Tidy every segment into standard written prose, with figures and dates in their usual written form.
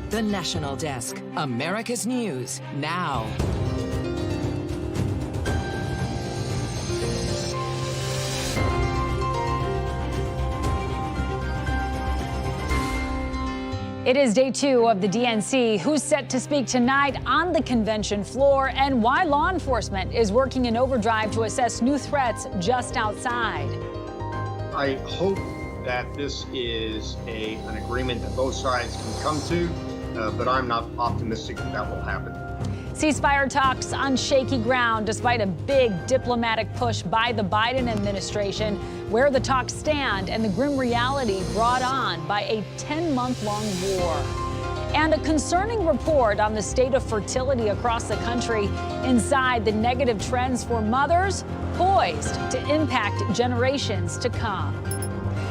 The National Desk, America's News, now. It is day 2 of the DNC. Who's set to speak tonight on the convention floor, and why law enforcement is working in overdrive to assess new threats just outside. I hope that this is an agreement that both sides can come to, but I'm not optimistic that will happen. Ceasefire talks on shaky ground despite a big diplomatic push by the Biden administration. Where the talks stand and the grim reality brought on by a 10-month-long war. And a concerning report on the state of fertility across the country. Inside, the negative trends for mothers poised to impact generations to come.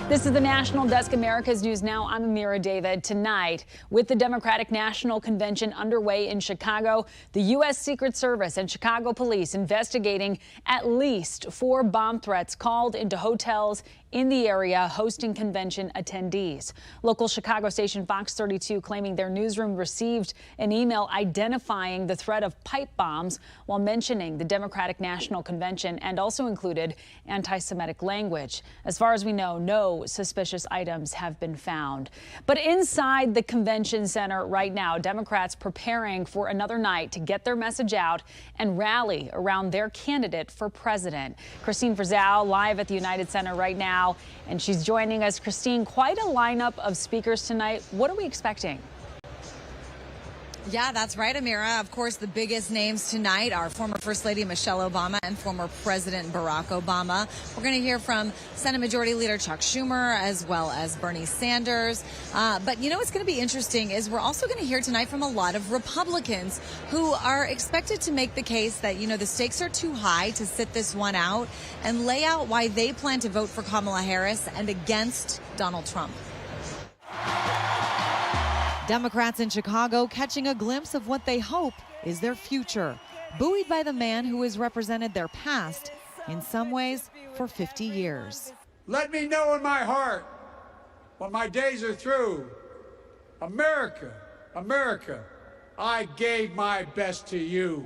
This is the National Desk, America's News Now. I'm Amira David. Tonight, with the Democratic National Convention underway in Chicago, the U.S. Secret Service and Chicago police investigating at least 4 bomb threats called into hotels in the area hosting convention attendees. Local Chicago station Fox 32 claiming their newsroom received an email identifying the threat of pipe bombs while mentioning the Democratic National Convention, and also included anti-Semitic language. As far as we know, no suspicious items have been found. But inside the convention center right now, Democrats preparing for another night to get their message out and rally around their candidate for president. Christine Frizzell live at the United Center right now, and she's joining us. Christine, quite a lineup of speakers tonight. What are we expecting? Yeah, that's right, Amira. Of course, the biggest names tonight are former First Lady Michelle Obama and former President Barack Obama. We're going to hear from Senate Majority Leader Chuck Schumer as well as Bernie Sanders. But you know what's going to be interesting is we're also going to hear tonight from a lot of Republicans who are expected to make the case that, you know, the stakes are too high to sit this one out and lay out why they plan to vote for Kamala Harris and against Donald Trump. Democrats in Chicago catching a glimpse of what they hope is their future, buoyed by the man who has represented their past, in some ways, for 50 years. Let me know in my heart, when my days are through, America, America, I gave my best to you.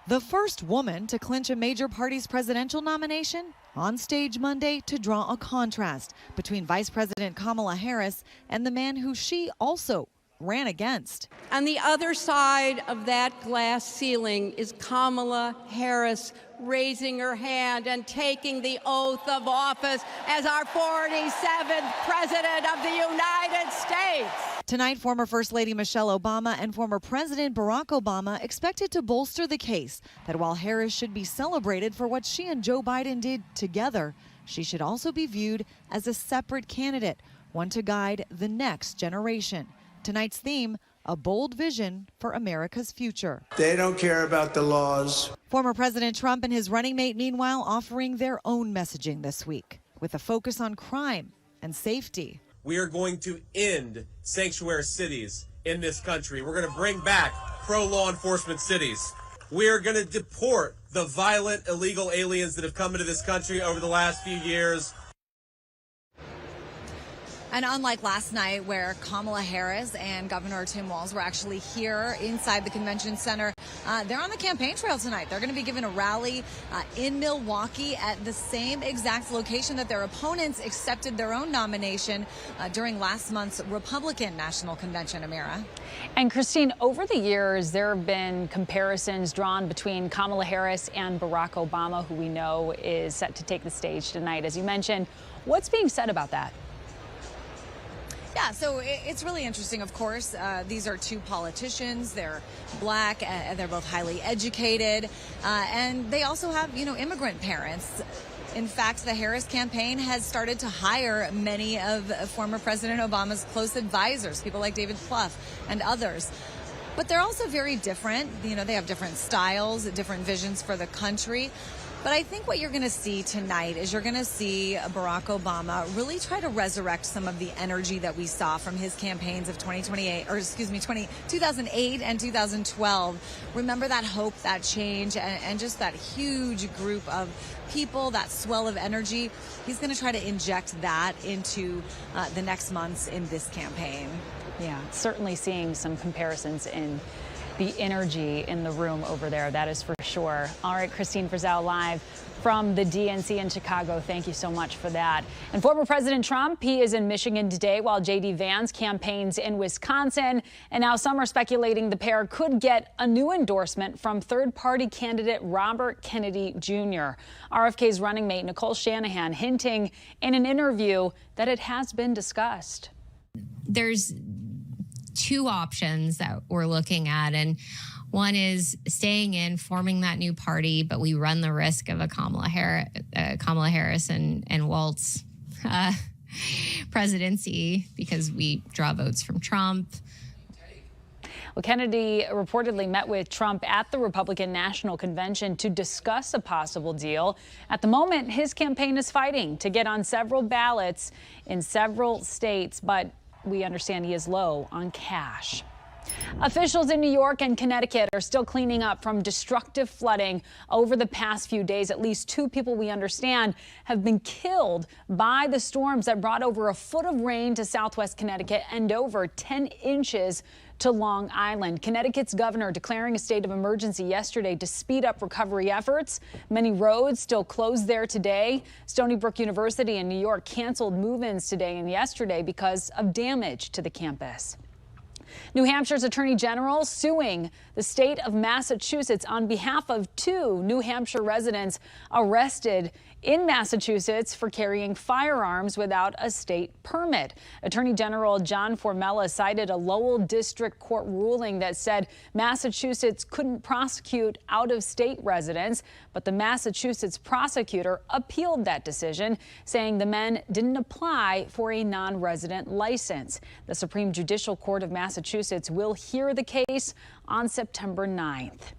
The first woman to clinch a major party's presidential nomination on stage Monday to draw a contrast between Vice President Kamala Harris and the man who she also ran against. On the other side of that glass ceiling is Kamala Harris raising her hand and taking the oath of office as our 47th President of the United States. Tonight, former First Lady Michelle Obama and former President Barack Obama expected to bolster the case that while Harris should be celebrated for what she and Joe Biden did together, she should also be viewed as a separate candidate, one to guide the next generation. Tonight's theme, a bold vision for America's future. They don't care about the laws. Former President Trump and his running mate, meanwhile, offering their own messaging this week, with a focus on crime and safety. We are going to end sanctuary cities in this country. We're going to bring back pro-law enforcement cities. We are going to deport the violent, illegal aliens that have come into this country over the last few years. And unlike last night, where Kamala Harris and Governor Tim Walz were actually here inside the convention center, they're on the campaign trail tonight. They're going to be giving a rally in Milwaukee at the same exact location that their opponents accepted their own nomination during last month's Republican National Convention, Amira. And Christine, over the years, there have been comparisons drawn between Kamala Harris and Barack Obama, who we know is set to take the stage tonight. As you mentioned, what's being said about that? Yeah, so it's really interesting, of course. These are two politicians. They're black, and they're both highly educated. And they also have, you know, immigrant parents. In fact, the Harris campaign has started to hire many of former President Obama's close advisors, people like David Plouffe and others. But they're also very different. You know, they have different styles, different visions for the country. But I think what you're going to see tonight is you're going to see Barack Obama really try to resurrect some of the energy that we saw from his campaigns of 2008 and 2012. Remember that hope, that change, and just that huge group of people, that swell of energy. He's going to try to inject that into the next months in this campaign. Yeah, certainly seeing some comparisons in the energy in the room over there, that is for sure. All right, Christine Frizzell live from the DNC in Chicago. Thank you so much for that. And former President Trump, he is in Michigan today while J.D. Vance campaigns in Wisconsin. And now some are speculating the pair could get a new endorsement from third-party candidate Robert Kennedy Jr. RFK's running mate Nicole Shanahan hinting in an interview that it has been discussed. There's two options that we're looking at, and one is staying in, forming that new party, but we run the risk of a Kamala Harris and Waltz presidency because we draw votes from Trump. Well, Kennedy reportedly met with Trump at the Republican National Convention to discuss a possible deal. At the moment, his campaign is fighting to get on several ballots in several states, but we understand he is low on cash. Officials in New York and Connecticut are still cleaning up from destructive flooding over the past few days. At least 2 people, we understand, have been killed by the storms that brought over a foot of rain to southwest Connecticut and over 10 inches to Long Island. Connecticut's governor declaring a state of emergency yesterday to speed up recovery efforts. Many roads still closed there today. Stony Brook University in New York canceled move-ins today and yesterday because of damage to the campus. New Hampshire's Attorney General suing the state of Massachusetts on behalf of 2 New Hampshire residents arrested in Massachusetts for carrying firearms without a state permit. Attorney General John Formella cited a Lowell District Court ruling that said Massachusetts couldn't prosecute out-of-state residents, but the Massachusetts prosecutor appealed that decision, saying the men didn't apply for a non-resident license. The Supreme Judicial Court of Massachusetts will hear the case on September 9th.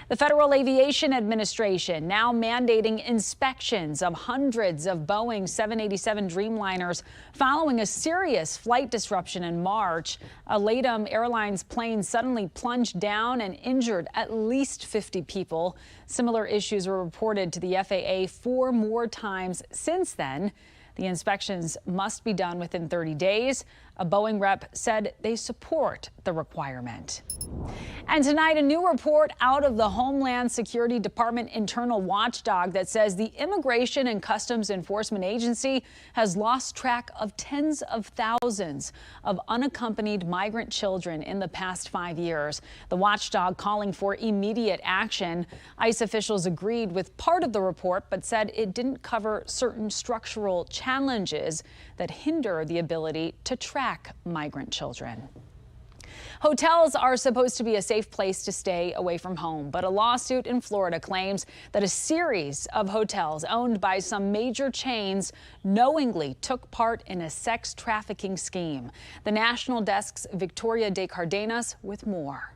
The Federal Aviation Administration now mandating inspections of hundreds of Boeing 787 Dreamliners following a serious flight disruption in March. A LATAM Airlines plane suddenly plunged down and injured at least 50 people. Similar issues were reported to the FAA 4 more times since then. The inspections must be done within 30 days. A Boeing rep said they support the requirement. And tonight, a new report out of the Homeland Security Department internal watchdog that says the Immigration and Customs Enforcement Agency has lost track of tens of thousands of unaccompanied migrant children in the past 5 years. The watchdog calling for immediate action. ICE officials agreed with part of the report, but said it didn't cover certain structural challenges that hinder the ability to track migrant children. Hotels are supposed to be a safe place to stay away from home, but a lawsuit in Florida claims that a series of hotels owned by some major chains knowingly took part in a sex trafficking scheme. The National Desk's Victoria De Cardenas with more.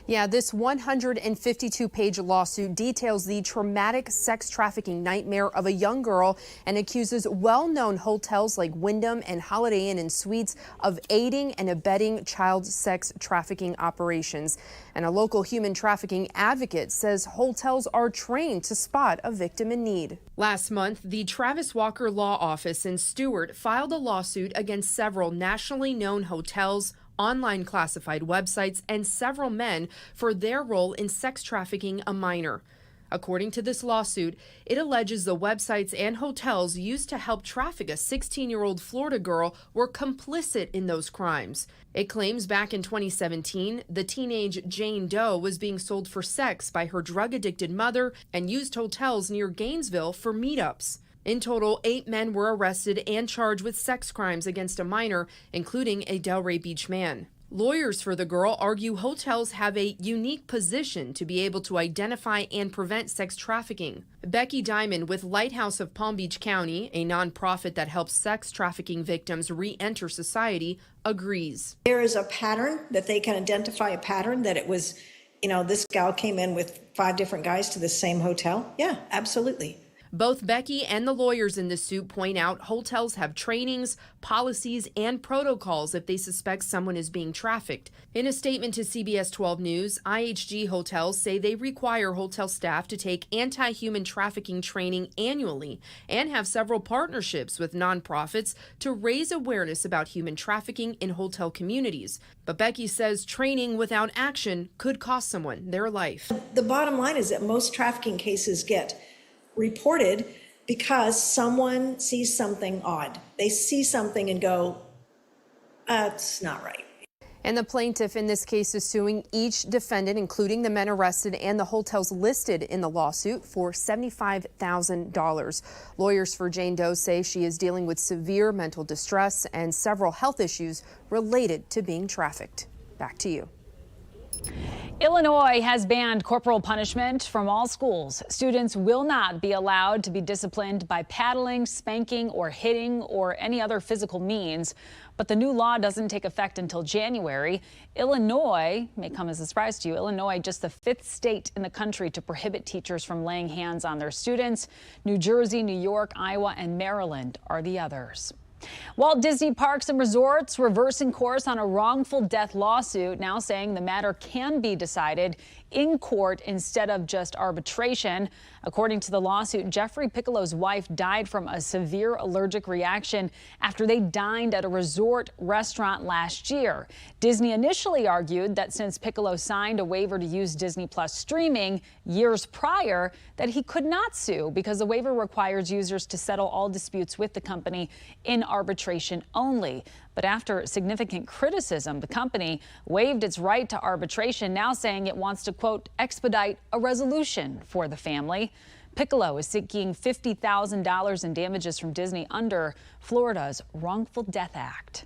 Yeah, this 152-page lawsuit details the traumatic sex trafficking nightmare of a young girl and accuses well-known hotels like Wyndham and Holiday Inn & Suites of aiding and abetting child sex trafficking operations. And a local human trafficking advocate says hotels are trained to spot a victim in need. Last month, the Travis Walker Law Office in Stewart filed a lawsuit against several nationally known hotels, online classified websites, and several men for their role in sex trafficking a minor. According to this lawsuit, it alleges the websites and hotels used to help traffic a 16-year-old Florida girl were complicit in those crimes. It claims back in 2017, the teenage Jane Doe was being sold for sex by her drug-addicted mother and used hotels near Gainesville for meetups. In total, 8 men were arrested and charged with sex crimes against a minor, including a Delray Beach man. Lawyers for the girl argue hotels have a unique position to be able to identify and prevent sex trafficking. Becky Diamond with Lighthouse of Palm Beach County, a nonprofit that helps sex trafficking victims re-enter society, agrees. There is a pattern that they can identify, a pattern that it was this gal came in with 5 different guys to the same hotel. Yeah, absolutely. Both Becky and the lawyers in the suit point out hotels have trainings, policies, and protocols if they suspect someone is being trafficked. In a statement to CBS 12 News, IHG hotels say they require hotel staff to take anti-human trafficking training annually and have several partnerships with nonprofits to raise awareness about human trafficking in hotel communities. But Becky says training without action could cost someone their life. The bottom line is that most trafficking cases get reported because someone sees something odd. They see something and go, that's not right. And the plaintiff in this case is suing each defendant, including the men arrested and the hotels listed in the lawsuit, for $75,000. Lawyers for Jane Doe say she is dealing with severe mental distress and several health issues related to being trafficked. Back to you. Illinois has banned corporal punishment from all schools. Students will not be allowed to be disciplined by paddling, spanking, or hitting, or any other physical means. But the new law doesn't take effect until January. Illinois may come as a surprise to you. Illinois, just the 5th state in the country to prohibit teachers from laying hands on their students. New Jersey, New York, Iowa, and Maryland are the others. Walt Disney Parks and Resorts reversing course on a wrongful death lawsuit, now saying the matter can be decided in court instead of just arbitration. According to the lawsuit, Jeffrey Piccolo's wife died from a severe allergic reaction after they dined at a resort restaurant last year. Disney initially argued that since Piccolo signed a waiver to use Disney Plus streaming years prior, that he could not sue because the waiver requires users to settle all disputes with the company in arbitration only. But after significant criticism, the company waived its right to arbitration, now saying it wants to, quote, expedite a resolution for the family. Piccolo is seeking $50,000 in damages from Disney under Florida's Wrongful Death Act.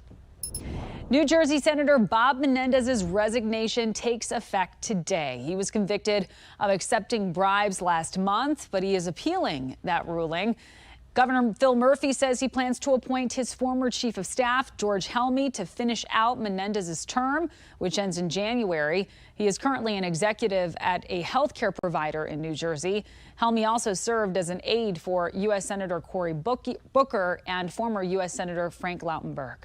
New Jersey Senator Bob Menendez's resignation takes effect today. He was convicted of accepting bribes last month, but he is appealing that ruling. Governor Phil Murphy says he plans to appoint his former chief of staff, George Helmy, to finish out Menendez's term, which ends in January. He is currently an executive at a healthcare provider in New Jersey. Helmy also served as an aide for U.S. Senator Cory Booker and former U.S. Senator Frank Lautenberg.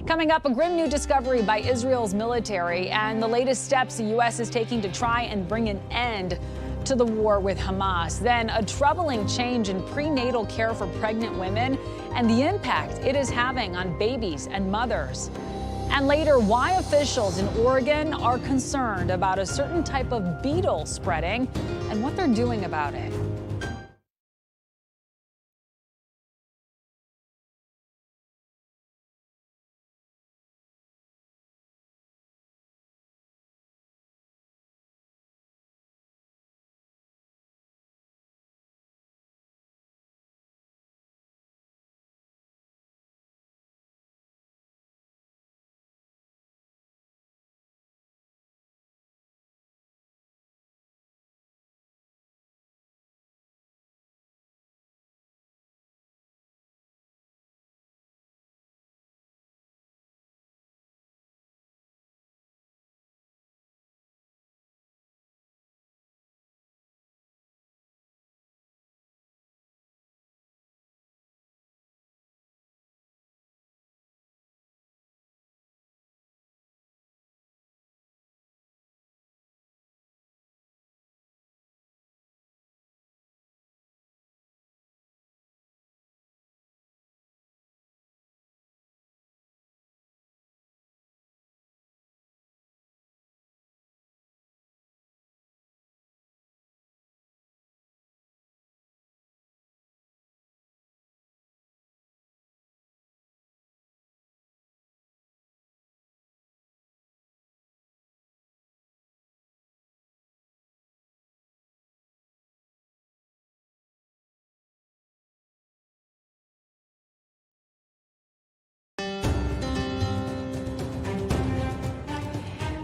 Coming up, a grim new discovery by Israel's military and the latest steps the U.S. is taking to try and bring an end to the war with Hamas. Then a troubling change in prenatal care for pregnant women and the impact it is having on babies and mothers. And later, why officials in Oregon are concerned about a certain type of beetle spreading and what they're doing about it.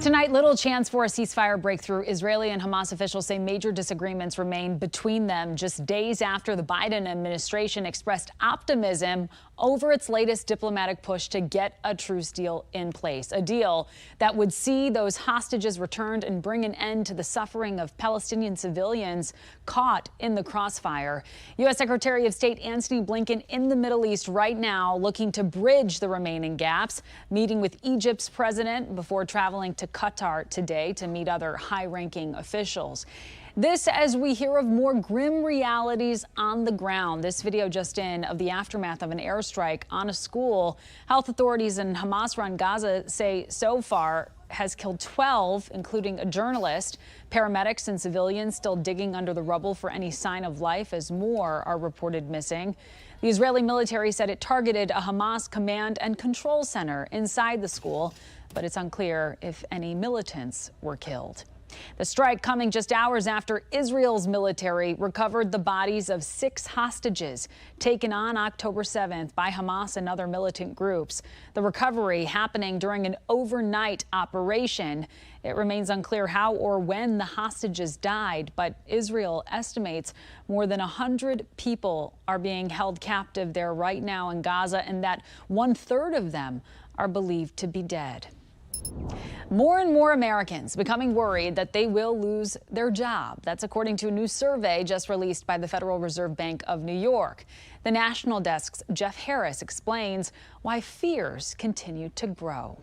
Tonight, little chance for a ceasefire breakthrough. Israeli and Hamas officials say major disagreements remain between them just days after the Biden administration expressed optimism over its latest diplomatic push to get a truce deal in place, a deal that would see those hostages returned and bring an end to the suffering of Palestinian civilians caught in the crossfire. U.S. Secretary of State Antony Blinken in the Middle East right now, looking to bridge the remaining gaps, meeting with Egypt's president before traveling to Qatar today to meet other high-ranking officials. This as we hear of more grim realities on the ground. This video just in of the aftermath of an airstrike on a school. Health authorities in Hamas-run Gaza say so far has killed 12, including a journalist. Paramedics and civilians still digging under the rubble for any sign of life as more are reported missing. The Israeli military said it targeted a Hamas command and control center inside the school, but it's unclear if any militants were killed. The strike coming just hours after Israel's military recovered the bodies of 6 hostages taken on October 7th by Hamas and other militant groups. The recovery happening during an overnight operation. It remains unclear how or when the hostages died, but Israel estimates more than 100 people are being held captive there right now in Gaza, and that 1/3 of them are believed to be dead. More and more Americans becoming worried that they will lose their job. That's according to a new survey just released by the Federal Reserve Bank of New York. The National Desk's Jeff Harris explains why fears continue to grow.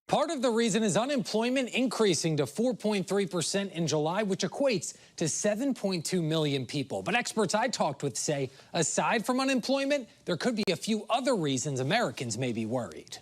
Part of the reason is unemployment increasing to 4.3% in July, which equates to 7.2 million people. But experts I talked with say, aside from unemployment, there could be a few other reasons Americans may be worried.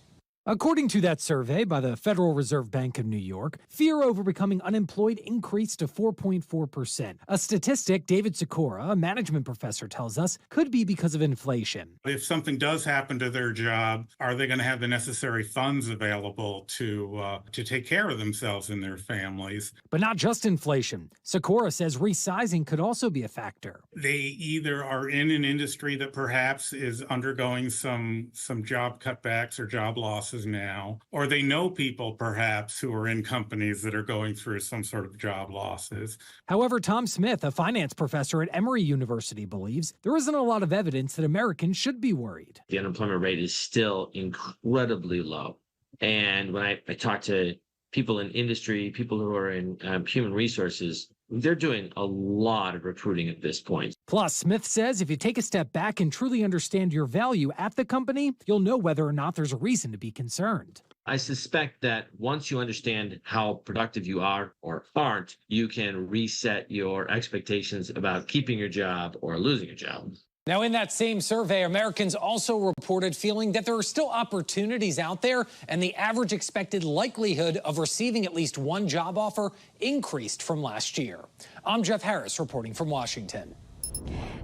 According to that survey by the Federal Reserve Bank of New York, fear over becoming unemployed increased to 4.4%. A statistic David Sikora, a management professor, tells us could be because of inflation. If something does happen to their job, are they going to have the necessary funds available to take care of themselves and their families? But not just inflation. Sikora says resizing could also be a factor. They either are in an industry that perhaps is undergoing some job cutbacks or job losses now, or they know people perhaps who are in companies that are going through some sort of job losses. However, Tom Smith, a finance professor at Emory University, believes there isn't a lot of evidence that Americans should be worried. The unemployment rate is still incredibly low. And when I talk to people in industry, people who are in human resources, they're doing a lot of recruiting at this point. Plus, Smith says if you take a step back and truly understand your value at the company, you'll know whether or not there's a reason to be concerned. I suspect that once you understand how productive you are or aren't, you can reset your expectations about keeping your job or losing your job. Now, in that same survey, Americans also reported feeling that there are still opportunities out there, and the average expected likelihood of receiving at least one job offer increased from last year. I'm Jeff Harris reporting from Washington.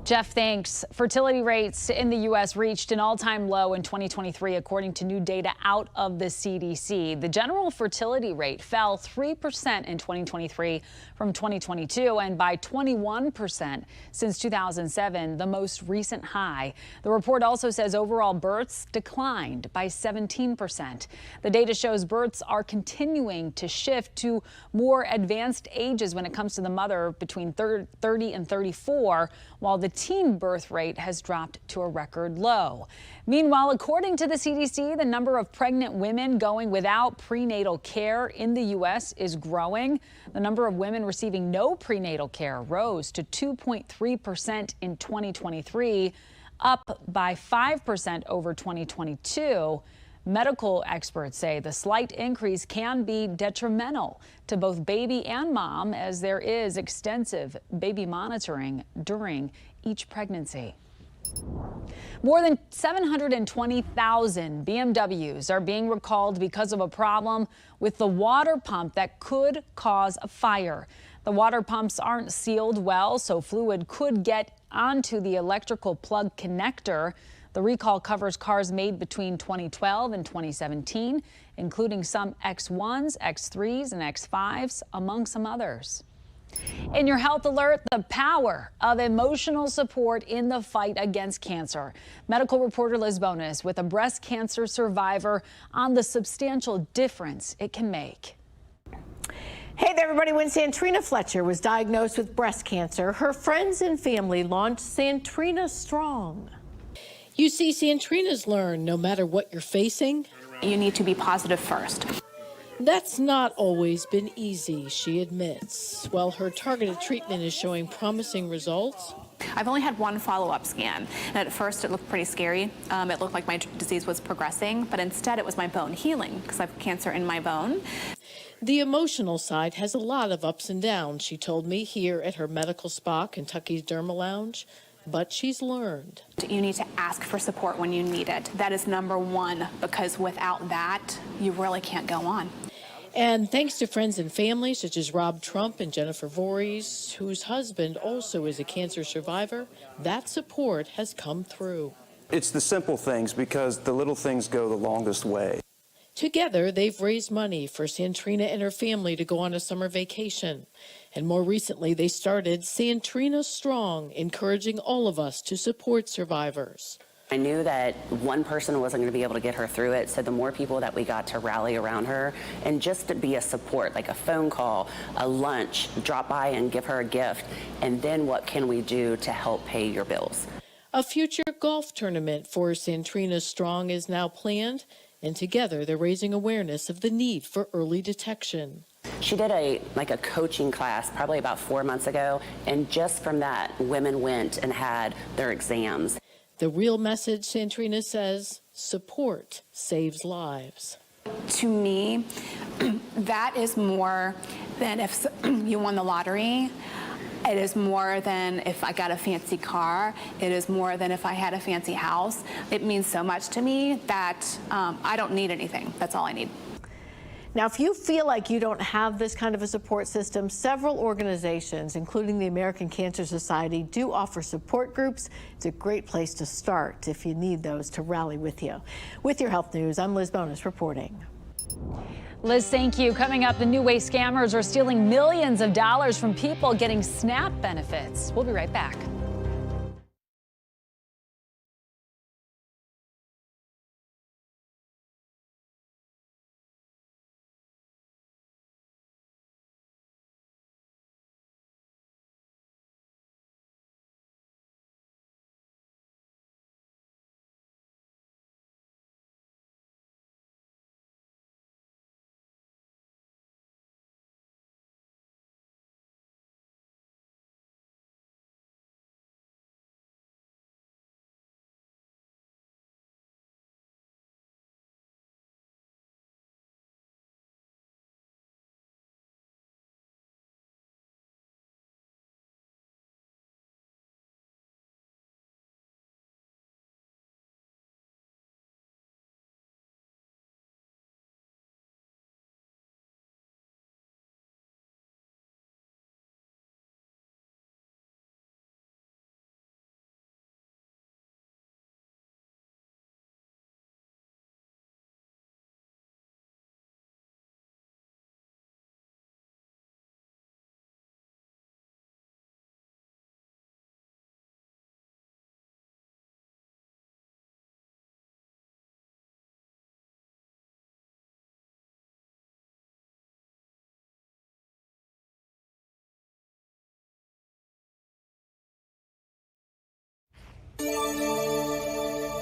Jeff, thanks. Fertility rates in the U.S. reached an all-time low in 2023, according to new data out of the CDC. The general fertility rate fell 3% in 2023 from 2022 and by 21% since 2007, the most recent high. The report also says overall births declined by 17%. The data shows births are continuing to shift to more advanced ages when it comes to the mother between 30 and 34, while the teen birth rate has dropped to a record low. Meanwhile, according to the CDC, the number of pregnant women going without prenatal care in the U.S. is growing. The number of women receiving no prenatal care rose to 2.3% in 2023, up by 5% over 2022. Medical experts say the slight increase can be detrimental to both baby and mom, as there is extensive baby monitoring during each pregnancy. More than 720,000 BMWs are being recalled because of a problem with the water pump that could cause a fire. The water pumps aren't sealed well, so fluid could get onto the electrical plug connector. The recall covers cars made between 2012 and 2017, including some X1s, X3s, and X5s, among some others. In your health alert, the power of emotional support in the fight against cancer. Medical reporter Liz Bonis with a breast cancer survivor on the substantial difference it can make. Hey there, everybody. When Santrina Fletcher was diagnosed with breast cancer, her friends and family launched Santrina Strong. You see, Santrinas learn no matter what you're facing, you need to be positive first. That's not always been easy, she admits. While her targeted treatment is showing promising results, I've only had one follow-up scan, and at first it looked pretty scary. It looked like my disease was progressing, but instead it was my bone healing because I have cancer in my bone. The emotional side has a lot of ups and downs, she told me here at her medical spa, Kentucky's Derma Lounge. But she's learned. You need to ask for support when you need it. That is number one, because without that, you really can't go on. And thanks to friends and family such as Rob Trump and Jennifer Voorhees, whose husband also is a cancer survivor, that support has come through. It's the simple things, because the little things go the longest way. Together, they've raised money for Santrina and her family to go on a summer vacation. And more recently, they started Santrina Strong, encouraging all of us to support survivors. I knew that one person wasn't going to be able to get her through it, so the more people that we got to rally around her and just to be a support, like a phone call, a lunch, drop by and give her a gift, and then what can we do to help pay your bills? A future golf tournament for Santrina Strong is now planned, and together they're raising awareness of the need for early detection. She did a coaching class probably about 4 months ago, and just from that, women went and had their exams. The real message, Santrina says, support saves lives. To me, that is more than if you won the lottery. It is more than if I got a fancy car. It is more than if I had a fancy house. It means so much to me that I don't need anything. That's all I need. Now, if you feel like you don't have this kind of a support system, several organizations, including the American Cancer Society, do offer support groups. It's a great place to start if you need those to rally with you. With your health news, I'm Liz Bonus reporting. Liz, thank you. Coming up, the new way scammers are stealing millions of dollars from people getting SNAP benefits. We'll be right back.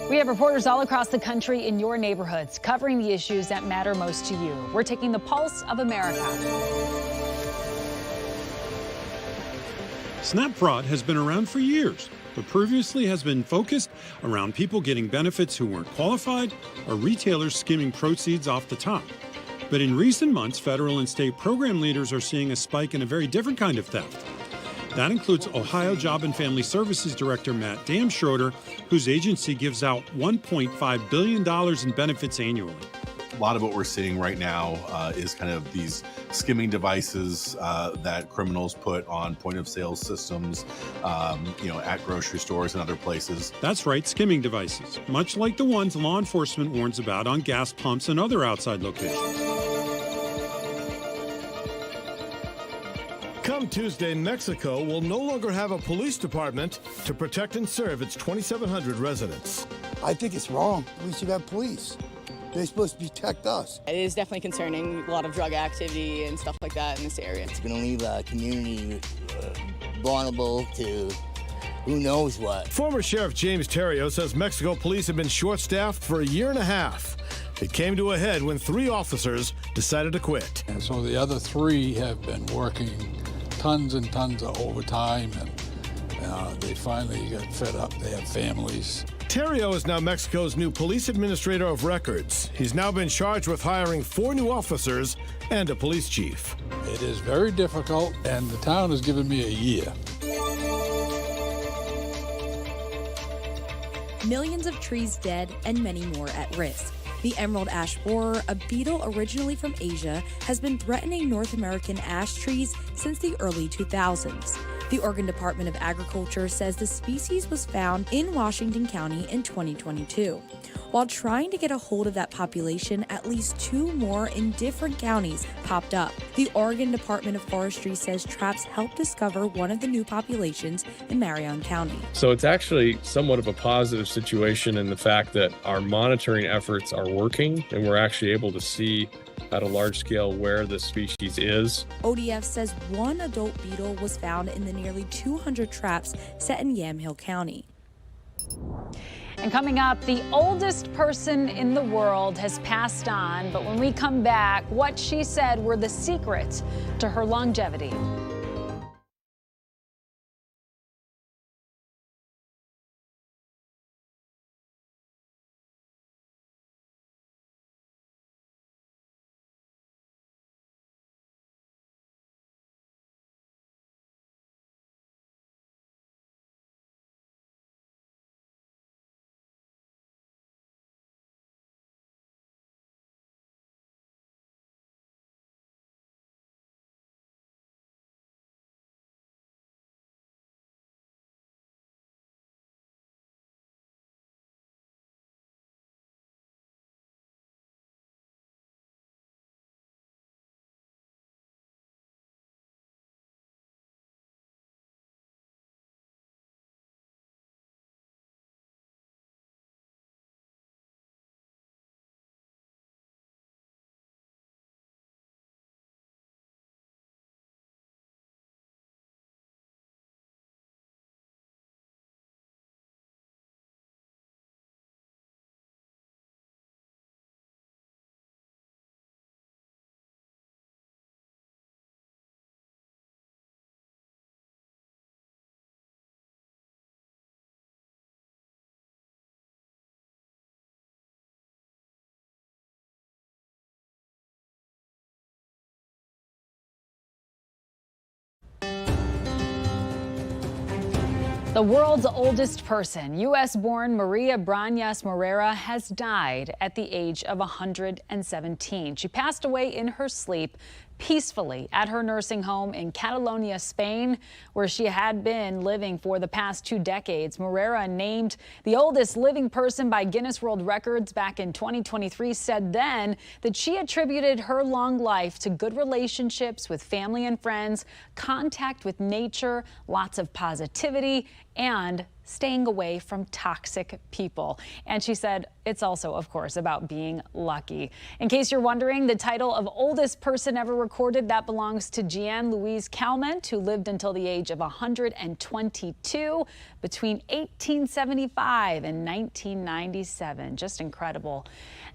We have reporters all across the country in your neighborhoods covering the issues that matter most to you. We're taking the pulse of America. SNAP fraud has been around for years, but previously has been focused around people getting benefits who weren't qualified or retailers skimming proceeds off the top. But in recent months, federal and state program leaders are seeing a spike in a very different kind of theft. That includes Ohio Job and Family Services Director Matt Damschroeder, whose agency gives out $1.5 billion in benefits annually. A lot of what we're seeing right now is kind of these skimming devices that criminals put on point-of-sale systems, at grocery stores and other places. That's right, skimming devices, much like the ones law enforcement warns about on gas pumps and other outside locations. Come Tuesday, Mexico will no longer have a police department to protect and serve its 2,700 residents. I think it's wrong. We should have police. They're supposed to protect us. It is definitely concerning, a lot of drug activity and stuff like that in this area. It's going to leave our community vulnerable to who knows what. Former Sheriff James Terrio says Mexico police have been short-staffed for a year and a half. It came to a head when 3 officers decided to quit. And so the other 3 have been working tons and tons of overtime, and they finally got fed up. They have families. Terrio is now Mexico's new police administrator of records. He's now been charged with hiring 4 new officers and a police chief. It is very difficult, and the town has given me a year. Millions of trees dead and many more at risk. The emerald ash borer, a beetle originally from Asia, has been threatening North American ash trees since the early 2000s. The Oregon Department of Agriculture says the species was found in Washington County in 2022. While trying to get a hold of that population, at least 2 more in different counties popped up. The Oregon Department of Forestry says traps helped discover one of the new populations in Marion County. So it's actually somewhat of a positive situation in the fact that our monitoring efforts are working, and we're actually able to see at a large scale where the species is. ODF says 1 adult beetle was found in the nearly 200 traps set in Yamhill County. And coming up, the oldest person in the world has passed on, but when we come back, what she said were the secrets to her longevity. The world's oldest person, U.S.-born Maria Brañas Morera, has died at the age of 117. She passed away in her sleep peacefully at her nursing home in Catalonia, Spain, where she had been living for the past 2 decades. Morera, named the oldest living person by Guinness World Records back in 2023, said then that she attributed her long life to good relationships with family and friends, contact with nature, lots of positivity, and staying away from toxic people. And she said it's also, of course, about being lucky. In case you're wondering, the title of oldest person ever recorded, that belongs to Jeanne Louise Calment, who lived until the age of 122 between 1875 and 1997. Just incredible.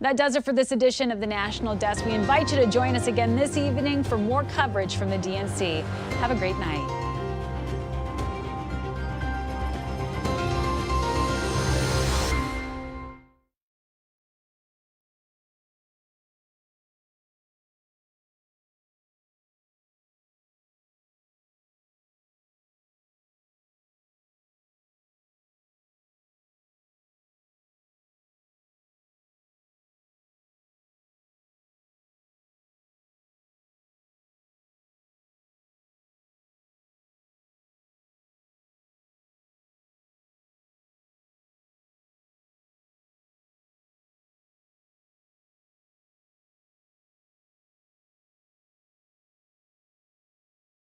That does it for this edition of the National Desk. We invite you to join us again this evening for more coverage from the DNC. Have a great night.